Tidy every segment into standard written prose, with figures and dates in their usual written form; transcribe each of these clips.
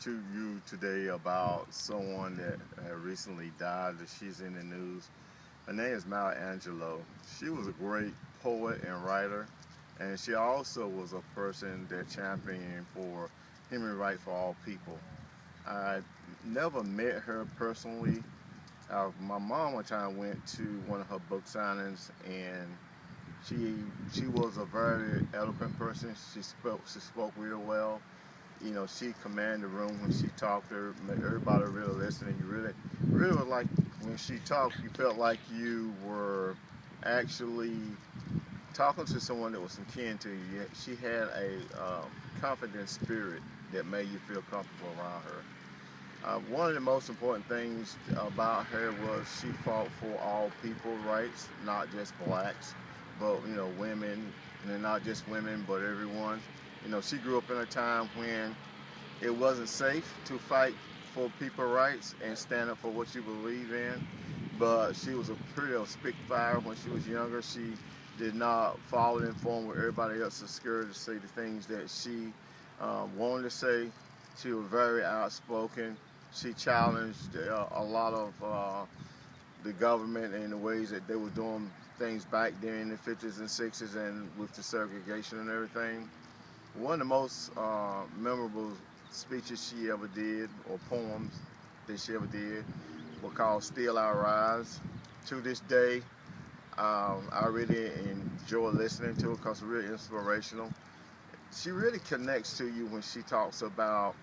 to you today about someone that recently died. That she's in the news. Her name is Maya Angelou. She was a great poet and writer, and she also was a person that championed for human rights for all people. I never met her personally. My mom one time went to one of her book signings, and she she was a very eloquent person. She spoke real well. She commanded the room when she talked. Everybody really listening. You really was like when she talked. You felt like you were actually talking to someone that was some kin to you. She had a confident spirit that made you feel comfortable around her. One of the most important things about her was she fought for all people rights, not just blacks, but women, and not just women, but everyone. She grew up in a time when it wasn't safe to fight for people rights and stand up for what you believe in. But she was a pretty spitfire when she was younger. She did not follow in form where everybody else is scared to say the things that she wanted to say. She was very outspoken. She challenged a lot of the government in the ways that they were doing things back then in the 50s and 60s and with the segregation and everything. One of the most memorable speeches she ever did, or poems that she ever did, were called Still I Rise. To this day, I really enjoy listening to it because it's really inspirational. She really connects to you when she talks about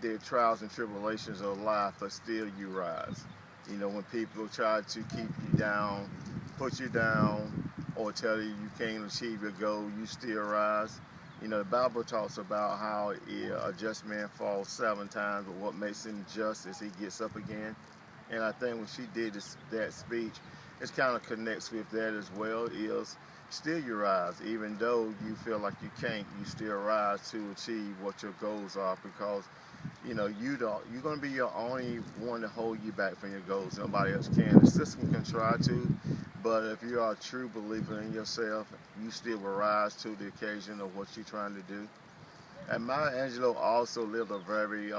the trials and tribulations of life, but still you rise. When people try to keep you down, put you down, or tell you can't achieve your goal, you still rise. The Bible talks about how a just man falls 7 times, but what makes him just is he gets up again. And I think when she did that speech, it kind of connects with that as well. Is still you rise, even though you feel like you can't, you still rise to achieve what your goals are because you're going to be your only one to hold you back from your goals. Nobody else can. The system can try to, but if you are a true believer in yourself, you still will rise to the occasion of what you're trying to do. And Maya Angelou also lived a very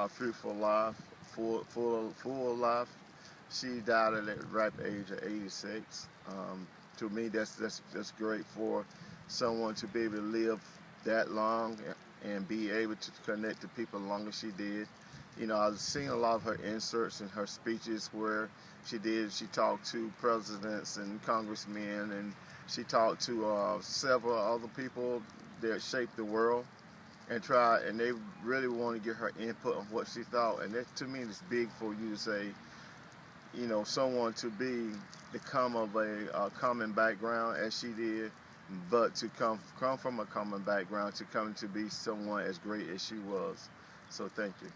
fruitful life, full life. She died at the ripe age of 86. To me, that's great for someone to be able to live that long and be able to connect to people as long as she did. I've seen a lot of her inserts in her speeches where she talked to presidents and congressmen, and she talked to several other people that shaped the world and they really want to get her input on what she thought. And that to me is big for you to say, someone to come of a common background as she did, but to come from a common background to come to be someone as great as she was. So thank you.